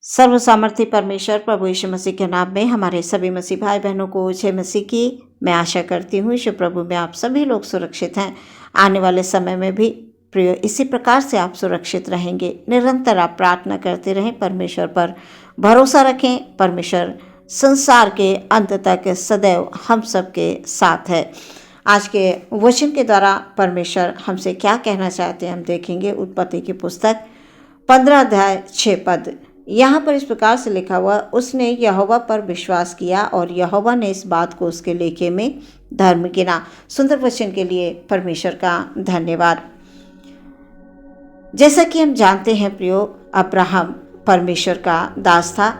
सर्व सामर्थ्य परमेश्वर प्रभु यीशु मसीह के नाम में हमारे सभी मसीह भाई बहनों को जय मसीह की मैं आशा करती हूँ। यीशु प्रभु में आप सभी लोग सुरक्षित हैं। आने वाले समय में भी प्रिय इसी प्रकार से आप सुरक्षित रहेंगे। निरंतर आप प्रार्थना करते रहें, परमेश्वर पर भरोसा रखें। परमेश्वर संसार के अंत तक सदैव हम सबके साथ है। आज के वचन के द्वारा परमेश्वर हमसे क्या कहना चाहते हैं हम देखेंगे। उत्पत्ति की पुस्तक 15 अध्याय 6 पद। यहाँ पर इस प्रकार से लिखा हुआ, उसने यहोवा पर विश्वास किया और यहोवा ने इस बात को उसके लेखे में धर्म गिना। सुंदर वचन के लिए परमेश्वर का धन्यवाद। जैसा कि हम जानते हैं प्रियो, अब्राहम परमेश्वर का दास था।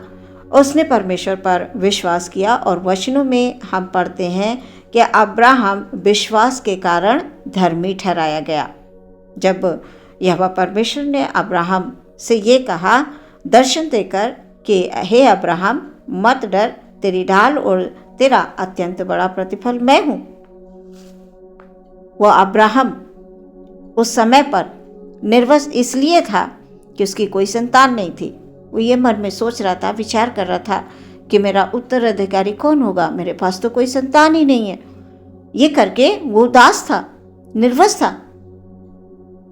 उसने परमेश्वर पर विश्वास किया और वचनों में हम पढ़ते हैं कि अब्राहम विश्वास के कारण धर्मी ठहराया गया। जब यहोवा परमेश्वर ने अब्राहम से ये कहा दर्शन देकर कि हे अब्राहम मत डर, तेरी ढाल और तेरा अत्यंत बड़ा प्रतिफल मैं हूं। वह अब्राहम उस समय पर निर्वस इसलिए था कि उसकी कोई संतान नहीं थी। वो ये मन में सोच रहा था, विचार कर रहा था कि मेरा उत्तराधिकारी कौन होगा, मेरे पास तो कोई संतान ही नहीं है। ये करके वो उदास था, निर्वस था।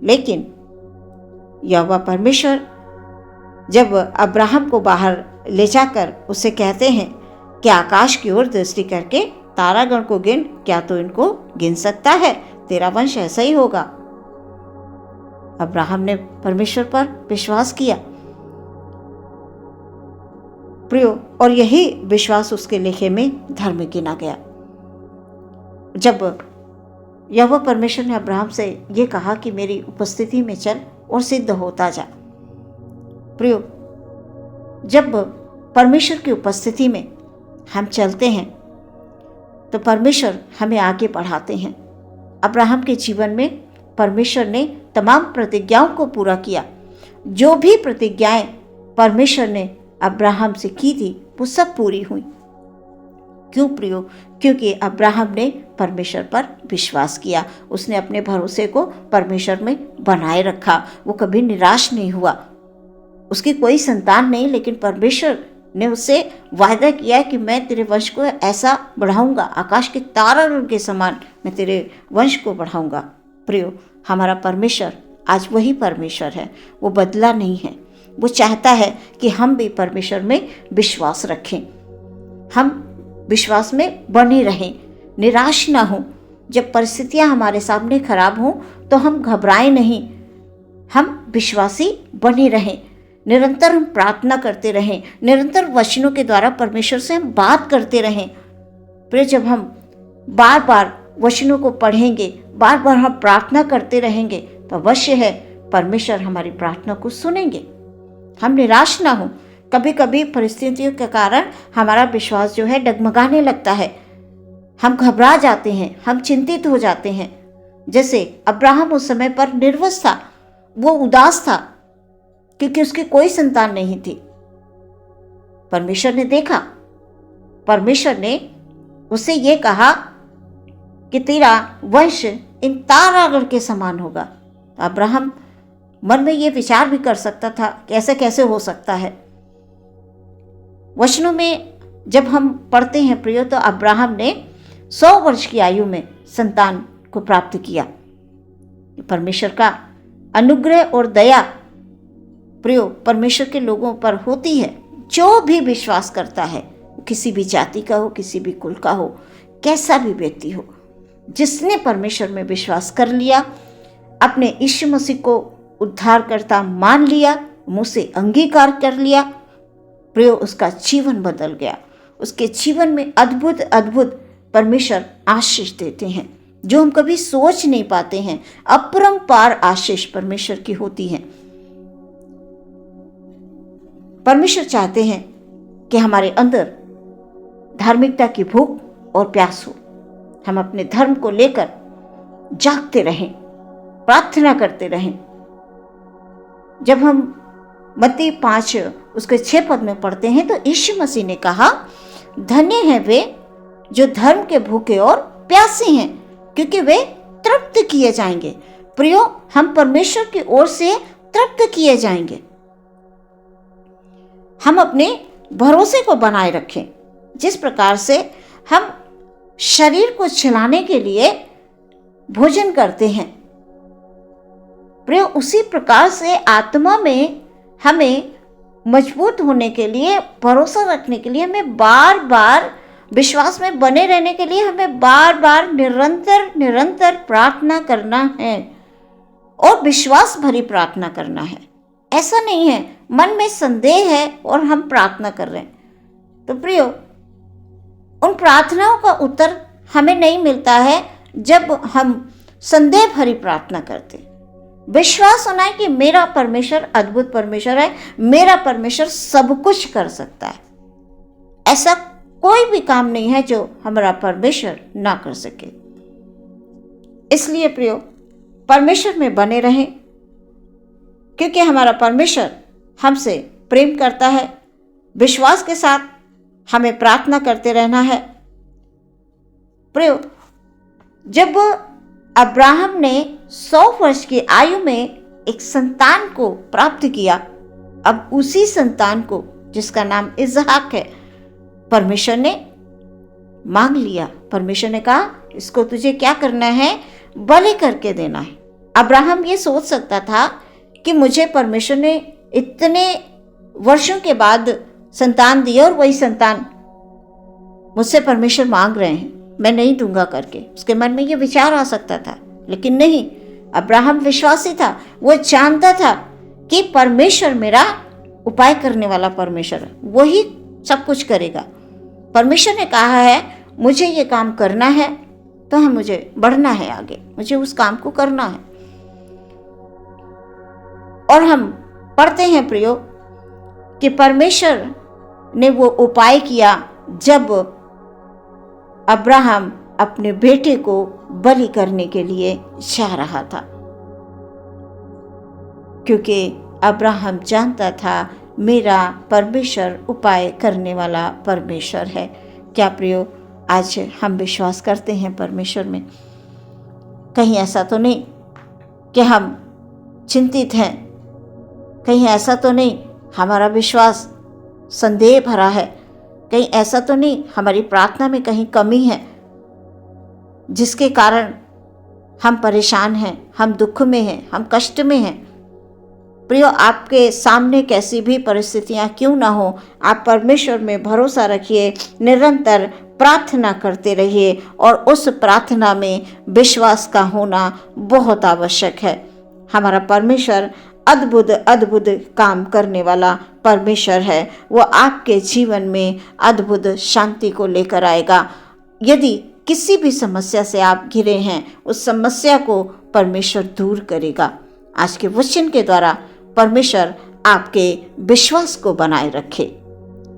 लेकिन यहोवा परमेश्वर जब अब्राहम को बाहर ले जाकर उसे कहते हैं कि आकाश की ओर दृष्टि करके तारागण को गिन, क्या तो इनको गिन सकता है, तेरा वंश ऐसा ही होगा। अब्राहम ने परमेश्वर पर विश्वास किया प्रियो, और यही विश्वास उसके लेखे में धर्म गिना गया। जब यहोवा परमेश्वर ने अब्राहम से ये कहा कि मेरी उपस्थिति में चल और सिद्ध होता जा। प्रियो, जब परमेश्वर की उपस्थिति में हम चलते हैं तो परमेश्वर हमें आगे बढ़ाते हैं। अब्राहम के जीवन में परमेश्वर ने तमाम प्रतिज्ञाओं को पूरा किया। जो भी प्रतिज्ञाएं परमेश्वर ने अब्राहम से की थी वो सब पूरी हुई। क्यों प्रियो? क्योंकि अब्राहम ने परमेश्वर पर विश्वास किया। उसने अपने भरोसे को परमेश्वर में बनाए रखा। वो कभी निराश नहीं हुआ। उसकी कोई संतान नहीं, लेकिन परमेश्वर ने उससे वायदा किया कि मैं तेरे वंश को ऐसा बढ़ाऊंगा, आकाश के तारागण के समान मैं तेरे वंश को बढ़ाऊंगा। प्रियो, हमारा परमेश्वर आज वही परमेश्वर है, वो बदला नहीं है। वो चाहता है कि हम भी परमेश्वर में विश्वास रखें, हम विश्वास में बने रहें, निराश ना हों। जब परिस्थितियां हमारे सामने खराब हों तो हम घबराएं नहीं, हम विश्वासी बने रहें। निरंतर हम प्रार्थना करते रहें, निरंतर वचनों के द्वारा परमेश्वर से हम बात करते रहें। फिर जब हम बार बार वचनों को पढ़ेंगे, बार बार हम प्रार्थना करते रहेंगे तो अवश्य है परमेश्वर हमारी प्रार्थना को सुनेंगे। हम निराश ना हो। कभी कभी परिस्थितियों के कारण हमारा विश्वास जो है डगमगाने लगता है, हम घबरा जाते हैं, हम चिंतित हो जाते हैं। जैसे अब्राहम उस समय पर निर्वस था, वो उदास था क्योंकि उसकी कोई संतान नहीं थी। परमेश्वर ने देखा, परमेश्वर ने उसे ये कहा कि तेरा वंश इन तारागण के समान होगा। अब्राहम मन में ये विचार भी कर सकता था कि ऐसा कैसे हो सकता है। वचनों में जब हम पढ़ते हैं प्रियो, तो अब्राहम ने 100 वर्ष की आयु में संतान को प्राप्त किया। परमेश्वर का अनुग्रह और दया प्रियो परमेश्वर के लोगों पर होती है। जो भी विश्वास करता है, किसी भी जाति का हो, किसी भी कुल का हो, कैसा भी व्यक्ति हो, जिसने परमेश्वर में विश्वास कर लिया, अपने यीशु मसीह को उद्धारकर्ता मान लिया, मुंह से अंगीकार कर लिया, प्रियो उसका जीवन बदल गया। उसके जीवन में अद्भुत अद्भुत परमेश्वर आशीष देते हैं जो हम कभी सोच नहीं पाते हैं। अपरंपार आशीष परमेश्वर की होती है। परमेश्वर चाहते हैं कि हमारे अंदर धार्मिकता की भूख और प्यास हो। हम अपने धर्म को लेकर जागते रहें, प्रार्थना करते रहें। जब हम मत्ती 5 उसके 6 पद में पढ़ते हैं तो यीशु मसीह ने कहा, धन्य हैं वे जो धर्म के भूखे और प्यासे हैं, क्योंकि वे तृप्त किए जाएंगे। प्रियो, हम परमेश्वर की ओर से तृप्त किए जाएंगे। हम अपने भरोसे को बनाए रखें। जिस प्रकार से हम शरीर को चलाने के लिए भोजन करते हैं, प्रिय, उसी प्रकार से आत्मा में हमें मजबूत होने के लिए, भरोसा रखने के लिए, हमें बार बार विश्वास में बने रहने के लिए हमें बार बार निरंतर प्रार्थना करना है और विश्वास भरी प्रार्थना करना है। ऐसा नहीं है मन में संदेह है और हम प्रार्थना कर रहे हैं। तो प्रियो, उन प्रार्थनाओं का उत्तर हमें नहीं मिलता है जब हम संदेह भरी प्रार्थना करते। विश्वास होना है कि मेरा परमेश्वर अद्भुत परमेश्वर है, मेरा परमेश्वर सब कुछ कर सकता है। ऐसा कोई भी काम नहीं है जो हमारा परमेश्वर ना कर सके। इसलिए प्रियो, परमेश्वर में बने रहें, क्योंकि हमारा परमेश्वर हमसे प्रेम करता है। विश्वास के साथ हमें प्रार्थना करते रहना है। प्रियो, जब अब्राहम ने 100 वर्ष की आयु में एक संतान को प्राप्त किया, अब उसी संतान को, जिसका नाम इसहाक है, परमेश्वर ने मांग लिया। परमेश्वर ने कहा, इसको तुझे क्या करना है? बलि करके देना है। अब्राहम ये सोच सकता था कि मुझे परमेश्वर ने इतने वर्षों के बाद संतान दिया और वही संतान मुझसे परमेश्वर मांग रहे हैं, मैं नहीं दूंगा करके। उसके मन में ये विचार आ सकता था, लेकिन नहीं, अब्राहम विश्वासी था। वो जानता था कि परमेश्वर मेरा उपाय करने वाला परमेश्वर है, वही सब कुछ करेगा। परमेश्वर ने कहा है मुझे ये काम करना है, तो हम मुझे बढ़ना है आगे, मुझे उस काम को करना है। और हम पढ़ते हैं प्रियो कि परमेश्वर ने वो उपाय किया जब अब्राहम अपने बेटे को बलि करने के लिए जा रहा था, क्योंकि अब्राहम जानता था मेरा परमेश्वर उपाय करने वाला परमेश्वर है। क्या प्रियो, आज हम विश्वास करते हैं परमेश्वर में? कहीं ऐसा तो नहीं कि हम चिंतित हैं, कहीं ऐसा तो नहीं हमारा विश्वास संदेह भरा है, कहीं ऐसा तो नहीं हमारी प्रार्थना में कहीं कमी है जिसके कारण हम परेशान हैं, हम दुख में हैं, हम कष्ट में हैं। प्रियो, आपके सामने कैसी भी परिस्थितियां क्यों ना हो, आप परमेश्वर में भरोसा रखिए, निरंतर प्रार्थना करते रहिए और उस प्रार्थना में विश्वास का होना बहुत आवश्यक है। हमारा परमेश्वर अद्भुत काम करने वाला परमेश्वर है। वो आपके जीवन में अद्भुत शांति को लेकर आएगा। यदि किसी भी समस्या से आप घिरे हैं, उस समस्या को परमेश्वर दूर करेगा। आज के वचन के द्वारा परमेश्वर आपके विश्वास को बनाए रखे।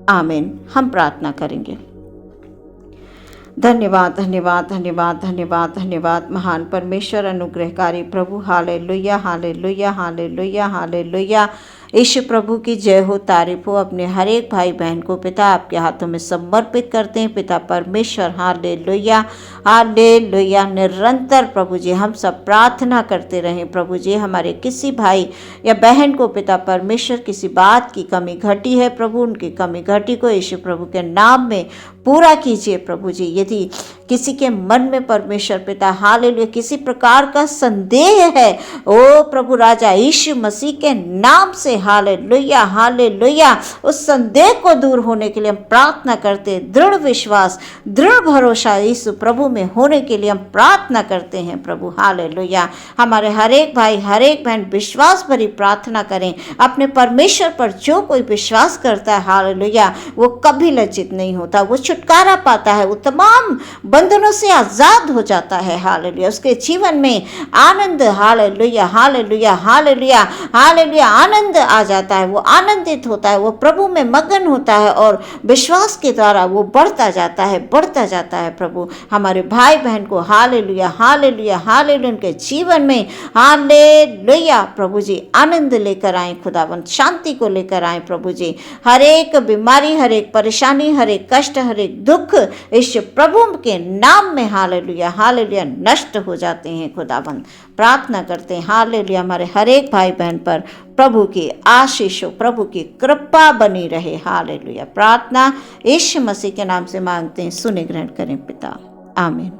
आमीन। हम प्रार्थना करेंगे। धन्यवाद धन्यवाद धन्यवाद धन्यवाद धन्यवाद महान परमेश्वर, अनुग्रहकारी प्रभु। Hallelujah hallelujah hallelujah hallelujah. Yeshu प्रभु की जय हो, तारीफ हो। अपने हर एक भाई बहन को पिता आपके हाथों में समर्पित करते हैं। पिता परमेश्वर, हालेलुया हालेलुया। निरंतर प्रभु जी हम सब प्रार्थना करते रहें। प्रभु जी, हमारे किसी भाई या बहन को पिता परमेश्वर किसी बात की कमी घटी है, प्रभु उनकी कमी घटी को यीशु प्रभु के नाम में पूरा कीजिए। प्रभु जी, यदि किसी के मन में परमेश्वर पिता हालेलुया किसी प्रकार का संदेह है, ओ प्रभु राजा यीशु मसीह के नाम से हालेलुया हालेलुया, उस संदेह को दूर होने के लिए हम प्रार्थना करते हैं। दृढ़ विश्वास, दृढ़ भरोसा यीशु प्रभु में होने के लिए हम प्रार्थना करते हैं। प्रभु हालेलुया, हमारे हर एक भाई हर एक बहन विश्वास भरी प्रार्थना करें। अपने परमेश्वर पर जो कोई विश्वास करता है हालेलुया, वो कभी लज्जित नहीं होता, वो छुटकारा पाता है, वो तमाम बंधनों से आजाद हो जाता है। हालेलुया, उसके जीवन में आनंद, हालेलुया हालेलुया हालेलुया हालेलुया, आनंद आ जाता है, वो आनंदित होता है, वो प्रभु में मगन होता है और विश्वास के द्वारा वो बढ़ता जाता है, बढ़ता जाता है। प्रभु हमारे भाई बहन को हालेलुया हालेलुया हालेलुया उनके जीवन में हालेलुया प्रभु जी आनंद लेकर आए, खुदावंत शांति को लेकर आए। प्रभु जी, हर एक बीमारी, हर एक परेशानी, हर एक कष्ट, हर एक दुख इस प्रभु के नाम में हालेलुया हालेलुया नष्ट हो जाते हैं। खुदाबंद प्रार्थना करते हैं हालेलुया हमारे हर एक भाई बहन पर प्रभु की आशीष हो, प्रभु की कृपा बनी रहे। हालेलुया प्रार्थना यीशु मसीह के नाम से मांगते हैं, सुने ग्रहण करें पिता, आमीन।